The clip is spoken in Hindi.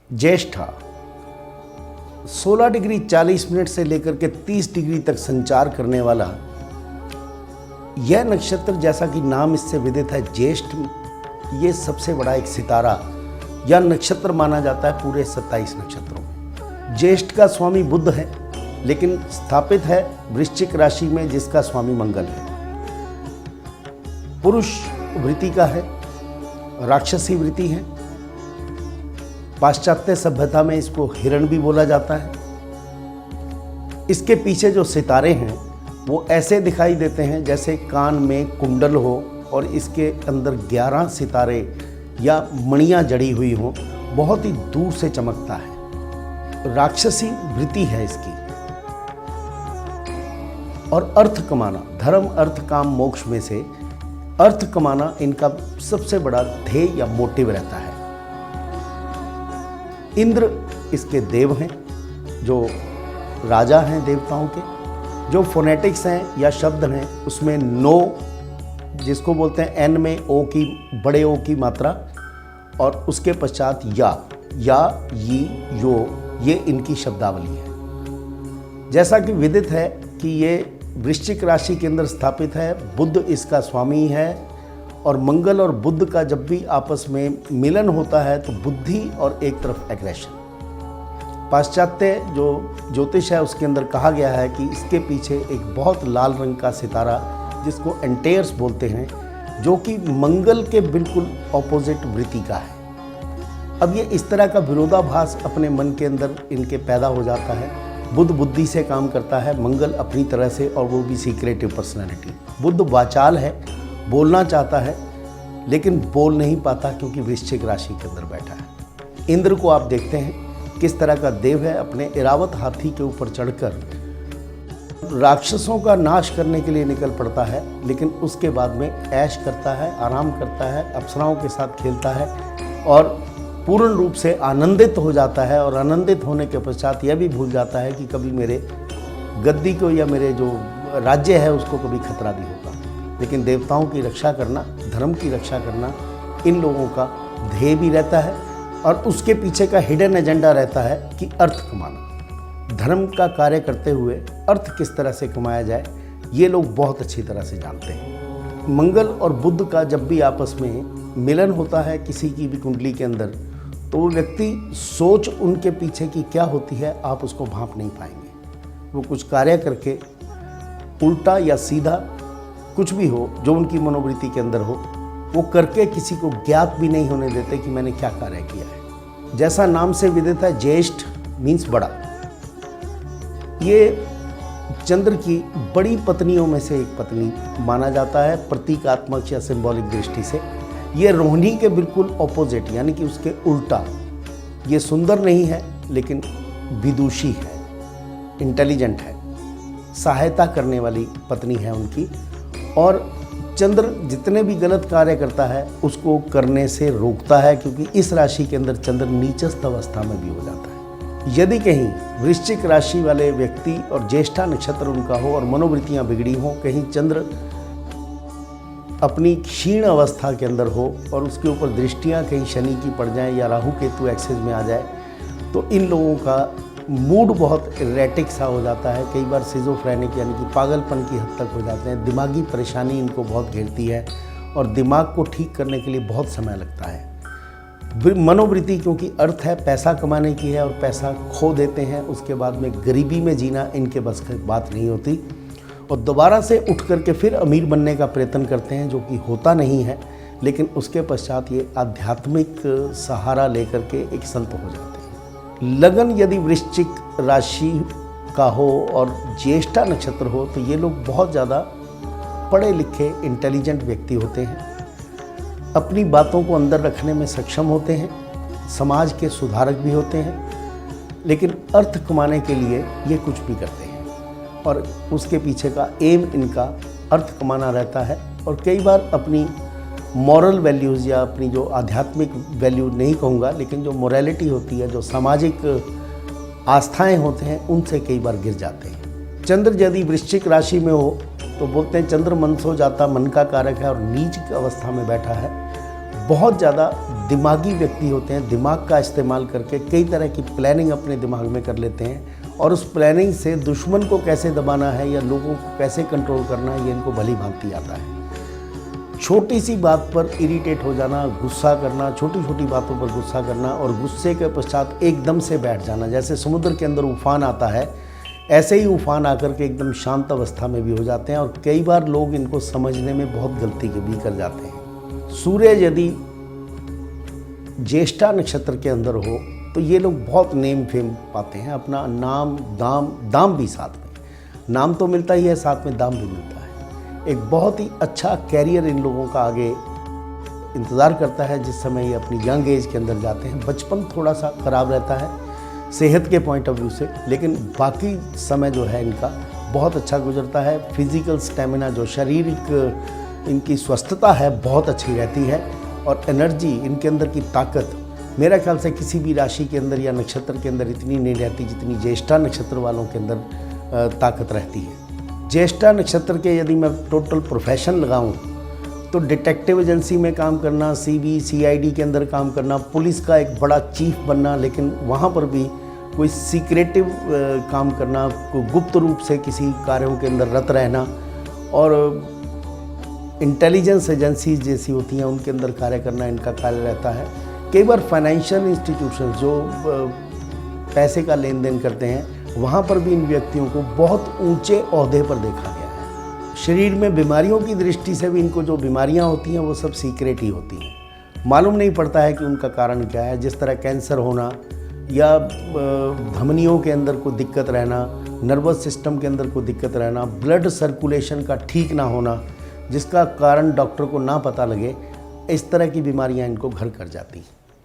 ज्येष्ठा 16 डिग्री 40 मिनट से लेकर के 30 डिग्री तक संचार करने वाला यह नक्षत्र, जैसा कि नाम इससे विदित है ज्येष्ठ, ये सबसे बड़ा एक सितारा या नक्षत्र माना जाता है पूरे 27 नक्षत्रों में। ज्येष्ठ का स्वामी बुध है, लेकिन स्थापित है वृश्चिक राशि में, जिसका स्वामी मंगल है। पुरुष वृत्ति का है, राक्षसी वृत्ति है। पाश्चात्य सभ्यता में इसको हिरण भी बोला जाता है। इसके पीछे जो सितारे हैं वो ऐसे दिखाई देते हैं जैसे कान में कुंडल हो और इसके अंदर 11 सितारे या मणियाँ जड़ी हुई हों, बहुत ही दूर से चमकता है। राक्षसी वृत्ति है इसकी। और अर्थ कमाना, धर्म अर्थ काम मोक्ष में से अर्थ कमाना इनका सबसे बड़ा ध्येय या मोटिव रहता है। इंद्र इसके देव हैं, जो राजा हैं देवताओं के। जो फोनेटिक्स हैं या शब्द हैं उसमें नो, जिसको बोलते हैं एन में ओ की, बड़े ओ की मात्रा, और उसके पश्चात या यी यो, ये इनकी शब्दावली है। जैसा कि विदित है कि ये वृश्चिक राशि के अंदर स्थापित है, बुध इसका स्वामी है, और मंगल और बुध का जब भी आपस में मिलन होता है तो बुद्धि और एक तरफ एग्रेशन। पाश्चात्य जो ज्योतिष है उसके अंदर कहा गया है कि इसके पीछे एक बहुत लाल रंग का सितारा, जिसको एंटेयर्स बोलते हैं, जो कि मंगल के बिल्कुल ऑपोजिट वृत्ति का है। अब ये इस तरह का विरोधाभास अपने मन के अंदर इनके पैदा हो जाता है। बुध बुद्धि से काम करता है, मंगल अपनी तरह से, और वो भी सीक्रेटिव पर्सनैलिटी। बुध वाचाल है, बोलना चाहता है लेकिन बोल नहीं पाता क्योंकि वृश्चिक राशि के अंदर बैठा है। इंद्र को आप देखते हैं किस तरह का देव है, अपने इरावत हाथी के ऊपर चढ़कर राक्षसों का नाश करने के लिए निकल पड़ता है, लेकिन उसके बाद में ऐश करता है, आराम करता है, अप्सराओं के साथ खेलता है और पूर्ण रूप से आनंदित हो जाता है। और आनंदित होने के पश्चात यह भी भूल जाता है कि कभी मेरे गद्दी को या मेरे जो राज्य है उसको कभी खतरा भी होगा। लेकिन देवताओं की रक्षा करना, धर्म की रक्षा करना इन लोगों का ध्येय भी रहता है, और उसके पीछे का हिडन एजेंडा रहता है कि अर्थ कमाना। धर्म का कार्य करते हुए अर्थ किस तरह से कमाया जाए, ये लोग बहुत अच्छी तरह से जानते हैं। मंगल और बुध का जब भी आपस में मिलन होता है किसी की भी कुंडली के अंदर, तो वो व्यक्ति सोच उनके पीछे की क्या होती है आप उसको भांप नहीं पाएंगे। वो कुछ कार्य करके उल्टा या सीधा कुछ भी हो जो उनकी मनोवृत्ति के अंदर हो, वो करके किसी को ज्ञात भी नहीं होने देते कि मैंने क्या कार्य किया है। जैसा नाम से विदित है, ज्येष्ठ मीन्स बड़ा। ये चंद्र की बड़ी पत्नियों में से एक पत्नी माना जाता है प्रतीकात्मक या सिंबॉलिक दृष्टि से। ये रोहिणी के बिल्कुल ऑपोजिट, यानी कि उसके उल्टा। ये सुंदर नहीं है लेकिन विदुषी है, इंटेलिजेंट है, सहायता करने वाली पत्नी है उनकी। और चंद्र जितने भी गलत कार्य करता है उसको करने से रोकता है, क्योंकि इस राशि के अंदर चंद्र नीचस्थ अवस्था में भी हो जाता है। यदि कहीं वृश्चिक राशि वाले व्यक्ति और ज्येष्ठा नक्षत्र उनका हो और मनोवृत्तियां बिगड़ी हों, कहीं चंद्र अपनी क्षीण अवस्था के अंदर हो और उसके ऊपर दृष्टियां कहीं शनि की पड़ जाएं या राहु केतु एक्सेस में आ जाए, तो इन लोगों का मूड बहुत इरेटिक सा हो जाता है। कई बार सिजोफ्रेनिक यानी कि पागलपन की हद तक हो जाते हैं। दिमागी परेशानी इनको बहुत घेरती है और दिमाग को ठीक करने के लिए बहुत समय लगता है। मनोवृत्ति क्योंकि अर्थ है, पैसा कमाने की है, और पैसा खो देते हैं, उसके बाद में गरीबी में जीना इनके बस की बात नहीं होती, और दोबारा से उठ करके फिर अमीर बनने का प्रयत्न करते हैं, जो कि होता नहीं है। लेकिन उसके पश्चात ये आध्यात्मिक सहारा लेकर के एक संत हो जाते हैं। लगन यदि वृश्चिक राशि का हो और ज्येष्ठा नक्षत्र हो, तो ये लोग बहुत ज़्यादा पढ़े लिखे इंटेलिजेंट व्यक्ति होते हैं, अपनी बातों को अंदर रखने में सक्षम होते हैं, समाज के सुधारक भी होते हैं, लेकिन अर्थ कमाने के लिए ये कुछ भी करते हैं और उसके पीछे का एम इनका अर्थ कमाना रहता है। और कई बार अपनी मॉरल वैल्यूज़ या अपनी जो आध्यात्मिक वैल्यू नहीं कहूँगा, लेकिन जो मोरालिटी होती है, जो सामाजिक आस्थाएं होते हैं, उनसे कई बार गिर जाते हैं। चंद्र यदि वृश्चिक राशि में हो तो बोलते हैं चंद्र मन सो जाता, मन का कारक है, और नीच की अवस्था में बैठा है। बहुत ज़्यादा दिमागी व्यक्ति होते हैं, दिमाग का इस्तेमाल करके कई तरह की प्लानिंग अपने दिमाग में कर लेते हैं और उस प्लानिंग से दुश्मन को कैसे दबाना है या लोगों को कैसे कंट्रोल करना है ये इनको भली भांति आता है। छोटी सी बात पर इरिटेट हो जाना, गुस्सा करना, छोटी छोटी बातों पर गुस्सा करना और गुस्से के पश्चात एकदम से बैठ जाना। जैसे समुद्र के अंदर उफान आता है, ऐसे ही उफान आकर के एकदम शांत अवस्था में भी हो जाते हैं और कई बार लोग इनको समझने में बहुत गलती भी कर जाते हैं। सूर्य यदि ज्येष्ठा नक्षत्र के अंदर हो तो ये लोग बहुत नेम फेम पाते हैं, अपना नाम दाम भी साथ में, नाम तो मिलता ही है, साथ में दाम भी मिलता है। एक बहुत ही अच्छा कैरियर इन लोगों का आगे इंतज़ार करता है जिस समय ये अपनी यंग एज के अंदर जाते हैं। बचपन थोड़ा सा ख़राब रहता है सेहत के पॉइंट ऑफ व्यू से, लेकिन बाकी समय जो है इनका बहुत अच्छा गुजरता है। फिज़िकल स्टेमिना, जो शारीरिक इनकी स्वस्थता है, बहुत अच्छी रहती है और एनर्जी, इनके अंदर की ताकत मेरा ख्याल से किसी भी राशि के अंदर या नक्षत्र के अंदर इतनी नहीं रहती जितनी ज्येष्ठा नक्षत्र वालों के अंदर ताकत रहती है। ज्येष्ठा नक्षत्र के यदि मैं टोटल प्रोफेशन लगाऊं तो डिटेक्टिव एजेंसी में काम करना, CID के अंदर काम करना, पुलिस का एक बड़ा चीफ बनना, लेकिन वहाँ पर भी कोई सीक्रेटिव काम करना, कोई गुप्त रूप से किसी कार्यों के अंदर रत रहना और इंटेलिजेंस एजेंसीज जैसी होती हैं उनके अंदर कार्य करना इनका कार्य रहता है। कई बार फाइनेंशियल इंस्टीट्यूशन जो पैसे का लेन देन करते हैं वहाँ पर भी इन व्यक्तियों को बहुत ऊंचे ओहदे पर देखा गया है। शरीर में बीमारियों की दृष्टि से भी इनको जो बीमारियाँ होती हैं वो सब सीक्रेट ही होती हैं, मालूम नहीं पड़ता है कि उनका कारण क्या है। जिस तरह कैंसर होना या धमनियों के अंदर कोई दिक्कत रहना, नर्वस सिस्टम के अंदर कोई दिक्कत रहना, ब्लड सर्कुलेशन का ठीक ना होना जिसका कारण डॉक्टर को ना पता लगे, इस तरह की बीमारियां इनको घर कर जाती हैं।